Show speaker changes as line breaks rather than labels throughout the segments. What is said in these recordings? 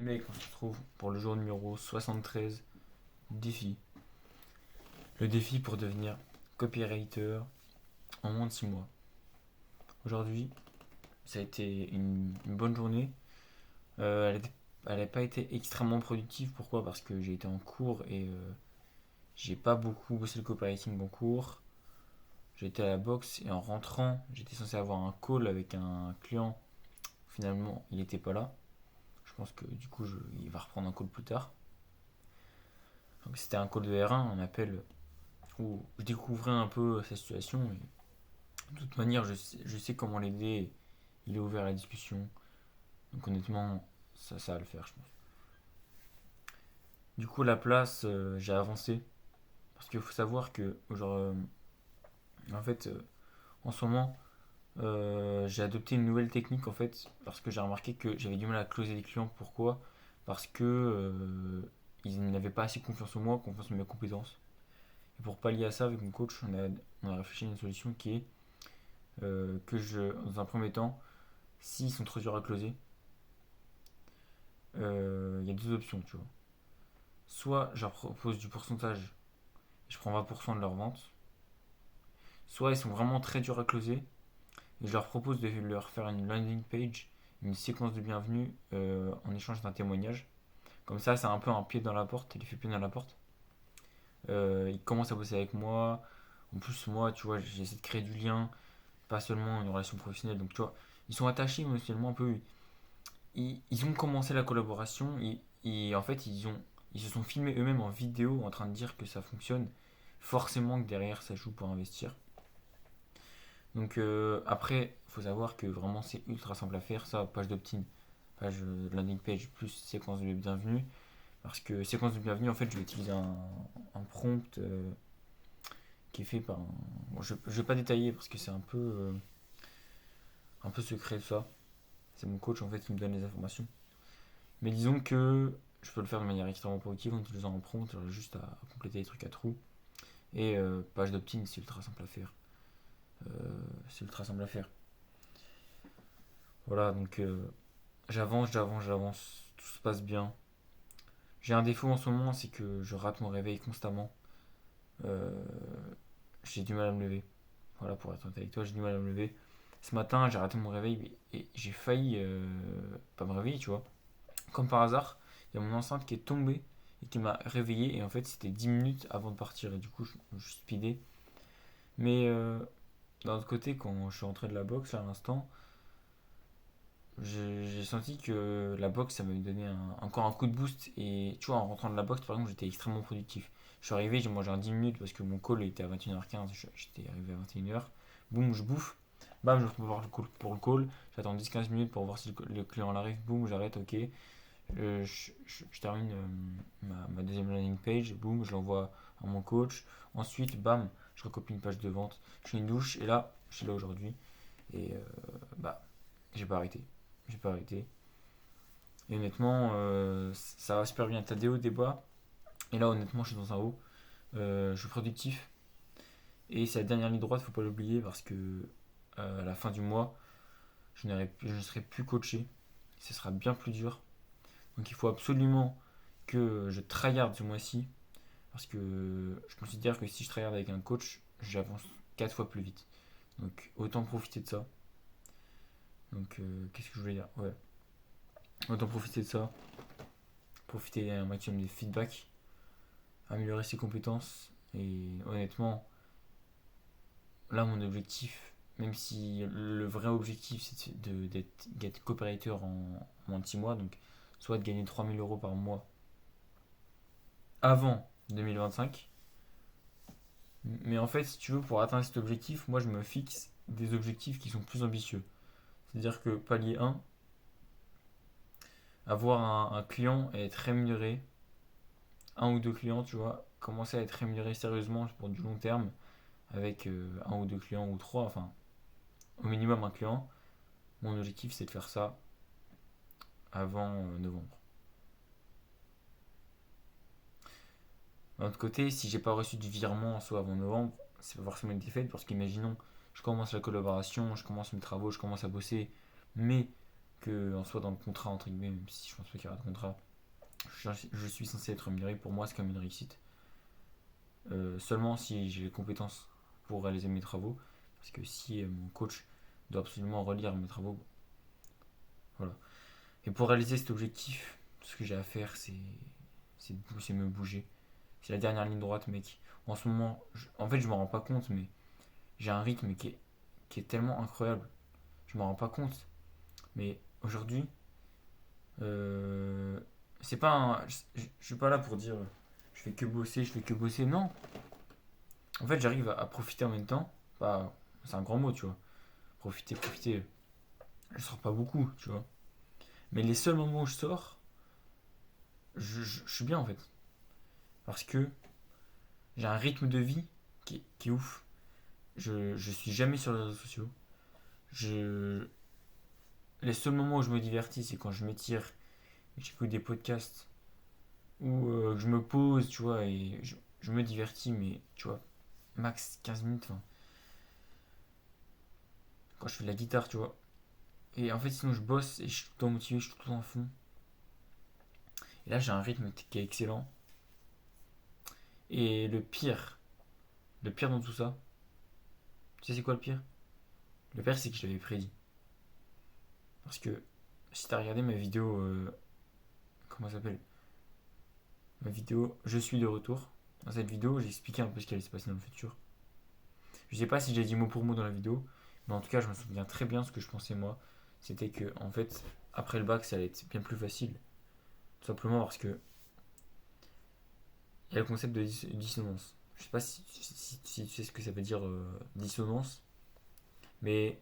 mec, on se retrouve pour le jour numéro 73 défi. Le défi pour devenir copywriter en moins de 6 mois. Aujourd'hui, ça a été une bonne journée. Elle n'a pas été extrêmement productive. Pourquoi? Parce que j'ai été en cours et j'ai pas beaucoup bossé le copywriting en cours. J'ai été à la boxe et en rentrant, j'étais censé avoir un call avec un client. Finalement, il n'était pas là. Je pense que du coup, il va reprendre un call plus tard. Donc, c'était un call de R1, un appel où je découvrais un peu sa situation. Et de toute manière, je sais comment l'aider. Il est ouvert à la discussion. Donc honnêtement, ça va le faire, je pense. Du coup, à la place, j'ai avancé. Parce qu'il faut savoir que, en fait, en ce moment, j'ai adopté une nouvelle technique, en fait, parce que j'ai remarqué que j'avais du mal à closer les clients. Pourquoi? Parce que ils n'avaient pas assez confiance en moi, confiance en mes compétences. Et pour pallier à ça, avec mon coach, on a réfléchi à une solution qui est dans un premier temps, s'ils sont trop durs à closer, il y a deux options, tu vois. Soit je leur propose du pourcentage, je prends 20% de leur vente, soit ils sont vraiment très durs à closer, et je leur propose de leur faire une landing page, une séquence de bienvenue en échange d'un témoignage. Comme ça, c'est un peu un pied dans la porte, il les fait pied dans la porte. Ils commencent à bosser avec moi. En plus, moi, tu vois, j'essaie de créer du lien, pas seulement une relation professionnelle. Donc, tu vois, ils sont attachés émotionnellement un peu. Ils ont commencé la collaboration et en fait, ils se sont filmés eux-mêmes en vidéo en train de dire que ça fonctionne. Forcément que derrière, ça joue pour investir. Donc, après, il faut savoir que vraiment, c'est ultra simple à faire. Ça, page d'opt-in, page landing page plus séquence de bienvenue. Parce que séquence de bienvenue, en fait, je vais utiliser un prompt qui est fait par un. Bon, je ne vais pas détailler parce que c'est un peu secret ça. C'est mon coach en fait qui me donne les informations. Mais disons que je peux le faire de manière extrêmement productive en utilisant un prompt, juste à compléter les trucs à trous. Et page d'opt-in, c'est ultra simple à faire. Euh, c'est ultra simple à faire. Voilà, donc j'avance, tout se passe bien. J'ai un défaut en ce moment, c'est que je rate mon réveil constamment. Euh, j'ai du mal à me lever. Voilà, pour être honnête avec toi, j'ai du mal à me lever. Ce matin, j'ai raté mon réveil et j'ai failli pas me réveiller, tu vois. Comme par hasard, il y a mon enceinte qui est tombée et qui m'a réveillé. Et en fait, c'était 10 minutes avant de partir. Et du coup, je suis speedé. Mais d'un autre côté, quand je suis rentré de la boxe là, à l'instant, j'ai senti que la boxe, ça m'avait donné encore un coup de boost. Et tu vois, en rentrant de la boxe, par exemple, j'étais extrêmement productif. Je suis arrivé, j'ai mangé en 10 minutes parce que mon call était à 21h15. J'étais arrivé à 21h. Boum, je bouffe. Bam, je reprends pour le call. J'attends 10-15 minutes pour voir si le client arrive. Boum, j'arrête, ok. Je termine ma deuxième landing page, boum, je l'envoie à mon coach. Ensuite, bam, je recopie une page de vente, je fais une douche et là, je suis là aujourd'hui. Et bah, j'ai pas arrêté. J'ai pas arrêté. Et honnêtement, ça va super bien. T'as des hauts, des bas. Et là, honnêtement, je suis dans un haut. Je suis productif. Et c'est la dernière ligne droite, faut pas l'oublier parce que à la fin du mois, je ne serai plus coaché. Ce sera bien plus dur. Donc il faut absolument que je tryhard ce mois-ci parce que je considère que si je tryhard avec un coach, j'avance 4 fois plus vite. Donc autant profiter de ça. Donc qu'est-ce que je voulais dire? Ouais, autant profiter de ça, profiter un maximum des feedbacks, améliorer ses compétences et honnêtement, là mon objectif, même si le vrai objectif c'est d'être copywriter en moins de 6 mois, donc soit de gagner 3 000 € par mois avant 2025. Mais en fait, si tu veux, pour atteindre cet objectif, moi je me fixe des objectifs qui sont plus ambitieux. C'est-à-dire que palier 1, avoir un client et être rémunéré, un ou deux clients, tu vois, commencer à être rémunéré sérieusement pour du long terme avec un ou deux clients ou trois, enfin au minimum un client. Mon objectif c'est de faire ça avant novembre. D'un autre côté, si j'ai pas reçu du virement soit avant novembre, c'est pas forcément une défaite parce qu'imaginons, je commence la collaboration, je commence mes travaux, je commence à bosser, mais que en soi dans le contrat, entre guillemets, même si je pense pas qu'il y aura de contrat, je suis censé être rémunéré. Pour moi, c'est quand même une réussite. Seulement si j'ai les compétences pour réaliser mes travaux. Parce que si mon coach doit absolument relire mes travaux, voilà. Et pour réaliser cet objectif, ce que j'ai à faire, c'est me bouger. C'est la dernière ligne droite, mec. En ce moment, en fait, je m'en rends pas compte, mais j'ai un rythme qui est tellement incroyable. Je m'en rends pas compte. Mais aujourd'hui, euh, c'est pas un, je suis pas là pour dire je fais que bosser, je fais que bosser. Non. En fait, j'arrive à profiter en même temps. Pas, c'est un grand mot, tu vois. Profiter, profiter. Je sors pas beaucoup, tu vois. Mais les seuls moments où je sors, je suis bien en fait. Parce que j'ai un rythme de vie qui est ouf. Je suis jamais sur les réseaux sociaux. Je, les seuls moments où je me divertis, c'est quand je m'étire, j'écoute des podcasts, ou je me pose, tu vois, et je me divertis, mais tu vois, max 15 minutes, enfin, quand je fais de la guitare, tu vois. Et en fait, sinon, je bosse et je suis tout le temps motivé, je suis tout le temps à fond. Et là, j'ai un rythme qui est excellent. Et le pire dans tout ça, tu sais, c'est quoi le pire? Le pire, c'est que je l'avais prédit. Parce que si t'as regardé ma vidéo, comment ça s'appelle? Ma vidéo Je suis de retour. Dans cette vidéo, j'ai expliqué un peu ce qui allait se passer dans le futur. Je sais pas si j'ai dit mot pour mot dans la vidéo, mais en tout cas, je me souviens très bien ce que je pensais moi. C'était que, en fait, après le bac, ça allait être bien plus facile. Tout simplement parce que il y a le concept de dissonance. Je sais pas si tu sais ce que ça veut dire dissonance, mais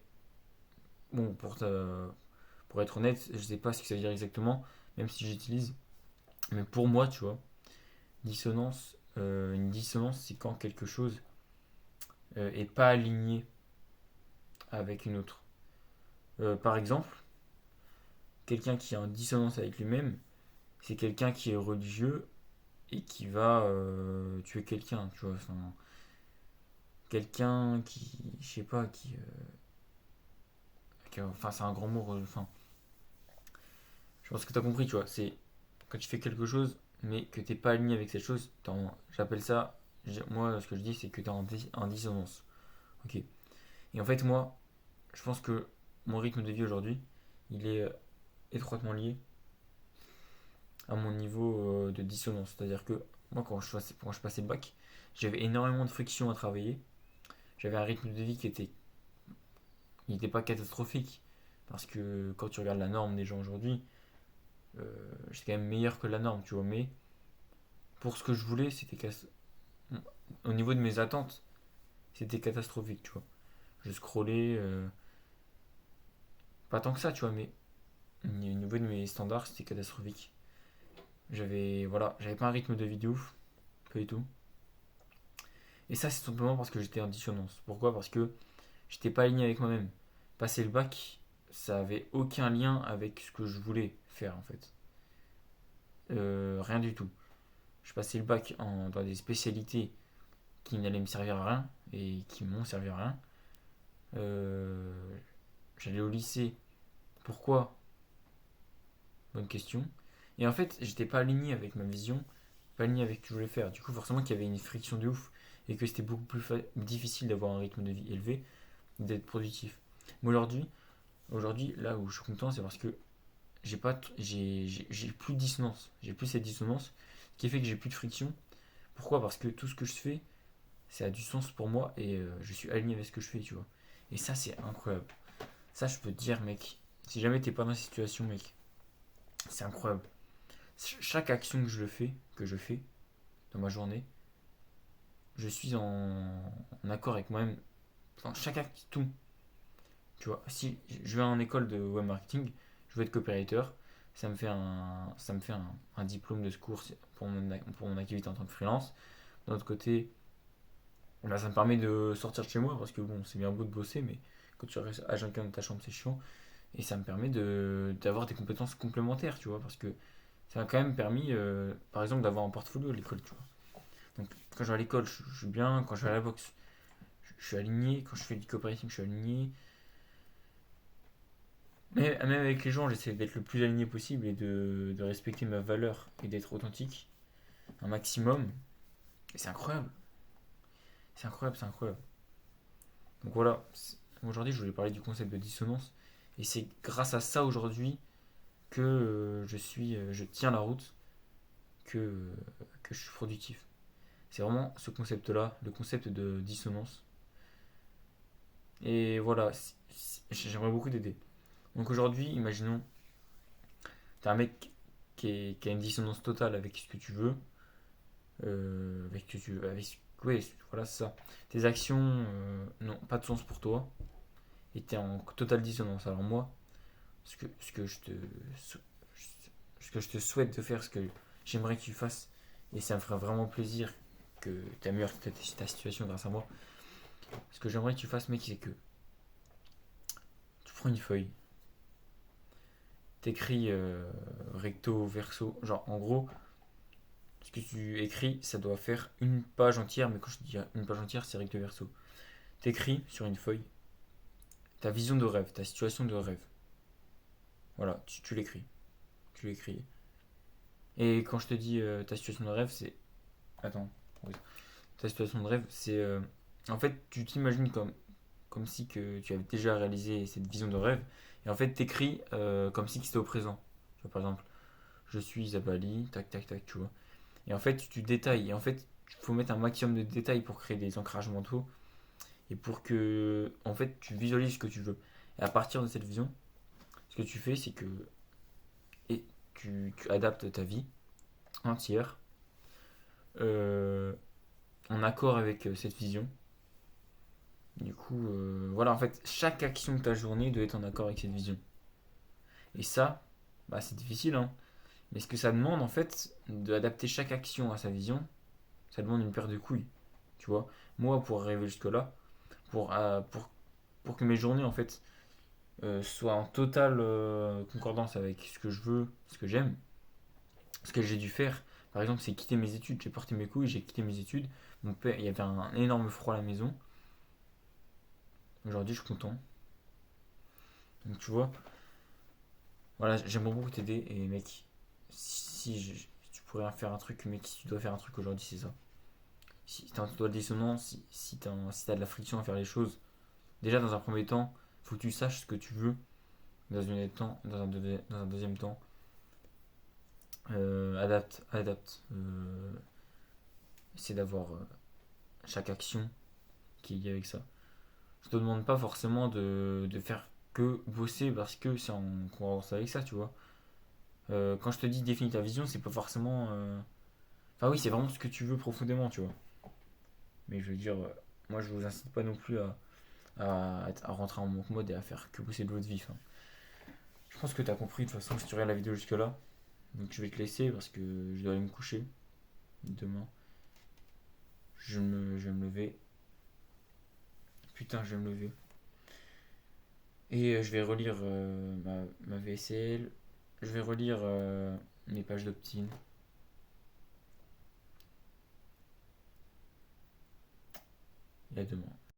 bon, pour être honnête, je sais pas ce que ça veut dire exactement, même si j'utilise. Mais pour moi, tu vois, une dissonance, c'est quand quelque chose est pas aligné avec une autre. Par exemple, quelqu'un qui est en dissonance avec lui-même, c'est quelqu'un qui est religieux et qui va tuer quelqu'un, tu vois. Enfin, quelqu'un qui, je sais pas, enfin, c'est un grand mot. Enfin, je pense que tu as compris, tu vois. C'est quand tu fais quelque chose, mais que t'es pas aligné avec cette chose, j'appelle ça, moi, ce que je dis, c'est que tu es en dissonance. Ok. Et en fait, moi, je pense que mon rythme de vie aujourd'hui, il est étroitement lié à mon niveau de dissonance. C'est-à-dire que moi, quand je passais le bac, j'avais énormément de friction à travailler. J'avais un rythme de vie il n'était pas catastrophique. Parce que quand tu regardes la norme des gens aujourd'hui, j'étais quand même meilleur que la norme, tu vois. Mais pour ce que je voulais, au niveau de mes attentes, c'était catastrophique, tu vois. Je scrollais, pas tant que ça, tu vois, mais au niveau de mes standards, c'était catastrophique. J'avais pas un rythme de vie de ouf, pas du tout. Et ça, c'est simplement parce que j'étais en dissonance. Pourquoi? Parce que j'étais pas aligné avec moi-même. Passer le bac, ça avait aucun lien avec ce que je voulais faire en fait. Rien du tout. Je passais le bac dans des spécialités qui n'allaient me servir à rien et qui m'ont servi à rien. Euh, J'allais au lycée. Pourquoi? Bonne question. Et en fait, j'étais pas aligné avec ma vision, pas aligné avec ce que je voulais faire. Du coup, forcément, qu'il y avait une friction de ouf et que c'était beaucoup plus difficile d'avoir un rythme de vie élevé, d'être productif. Mais aujourd'hui, là où je suis content, c'est parce que j'ai pas, j'ai plus de dissonance. J'ai plus cette dissonance, ce qui fait que j'ai plus de friction. Pourquoi? Parce que tout ce que je fais, ça a du sens pour moi et je suis aligné avec ce que je fais, tu vois. Et ça, c'est incroyable. Ça, je peux te dire, mec, si jamais t'es pas dans cette situation, mec, c'est incroyable. Chaque action que je fais dans ma journée, je suis en accord avec moi-même. Enfin, chaque acte, tout. Tu vois, si je vais en école de web marketing, je veux être copywriter, ça me fait un diplôme de secours pour mon activité en tant que freelance. D'un autre côté, là, ça me permet de sortir de chez moi parce que bon, c'est bien beau de bosser, mais quand tu restes à 24 dans ta chambre, c'est chiant. Et ça me permet d'avoir des compétences complémentaires, tu vois, parce que ça m'a quand même permis, par exemple, d'avoir un portfolio à l'école, tu vois. Donc, quand je vais à l'école, je suis bien. Quand je vais à la boxe, je suis aligné. Quand je fais du copywriting, je suis aligné. Mais même avec les gens, j'essaie d'être le plus aligné possible et de respecter ma valeur et d'être authentique un maximum. Et c'est incroyable. C'est incroyable, c'est incroyable. Donc voilà, aujourd'hui je voulais parler du concept de dissonance. Et c'est grâce à ça aujourd'hui que je tiens la route, que, que je suis productif. C'est vraiment ce concept-là, le concept de dissonance. Et voilà, j'aimerais beaucoup t'aider. Donc aujourd'hui, imaginons, t'es un mec qui a une dissonance totale avec ce que tu veux, avec ce que tu veux, ouais, voilà, c'est ça. Tes actions n'ont pas de sens pour toi et t'es en totale dissonance. Alors moi, ce que je te souhaite de faire, ce que j'aimerais que tu fasses, et ça me ferait vraiment plaisir que tu améliores ta situation grâce à moi. Ce que j'aimerais que tu fasses, mec, c'est que tu prends une feuille, t'écris recto, verso, genre en gros, ce que tu écris, ça doit faire une page entière, mais quand je dis une page entière, c'est recto, verso. T'écris sur une feuille ta vision de rêve, ta situation de rêve. Voilà, tu l'écris. Tu l'écris. Et quand je te dis ta situation de rêve, c'est. Attends. Oui. Ta situation de rêve, c'est. En fait, tu t'imagines comme si que tu avais déjà réalisé cette vision de rêve. Et en fait, t'écris comme si c'était au présent. Tu vois, par exemple, je suis à Bali, tac, tac, tac, tu vois. Et en fait, tu détailles. Et en fait, il faut mettre un maximum de détails pour créer des ancrages mentaux. Et pour que, en fait, tu visualises ce que tu veux. Et à partir de cette vision, ce que tu fais, c'est que. Et tu adaptes ta vie entière euh, en accord avec cette vision. Du coup, voilà, en fait, chaque action de ta journée doit être en accord avec cette vision. Et ça, bah, c'est difficile, hein. Mais ce que ça demande, en fait, d'adapter chaque action à sa vision, ça demande une paire de couilles. Tu vois, moi, pour arriver jusque-là, pour que mes journées, en fait, soient en totale concordance avec ce que je veux, ce que j'aime, ce que j'ai dû faire, par exemple, c'est quitter mes études. J'ai porté mes couilles, j'ai quitté mes études. Mon père, il y avait un énorme froid à la maison. Aujourd'hui, je suis content. Donc, tu vois, voilà, j'aimerais beaucoup t'aider. Et mec, si tu pourrais faire un truc, mec, si tu dois faire un truc aujourd'hui, c'est ça. Si t'as un doigt dissonant, si t'as de la friction à faire les choses, déjà dans un premier temps, faut que tu saches ce que tu veux. Dans un deuxième temps, adapte. Essaie d'avoir chaque action qui est liée avec ça. Je te demande pas forcément de faire que bosser parce que c'est en cohérence avec ça, tu vois. Quand je te dis définis ta vision, c'est pas forcément. Enfin, oui, c'est vraiment ce que tu veux profondément, tu vois. Mais je veux dire, moi je vous incite pas non plus à rentrer en monk mode et à faire que bosser de votre vie. Enfin, je pense que t'as compris de toute façon si tu regardes la vidéo jusque-là. Donc je vais te laisser parce que je dois aller me coucher demain. Je vais me lever. Putain, je vais me lever. Et je vais relire ma VSL. Je vais relire mes pages d'opt-in. Et à demain.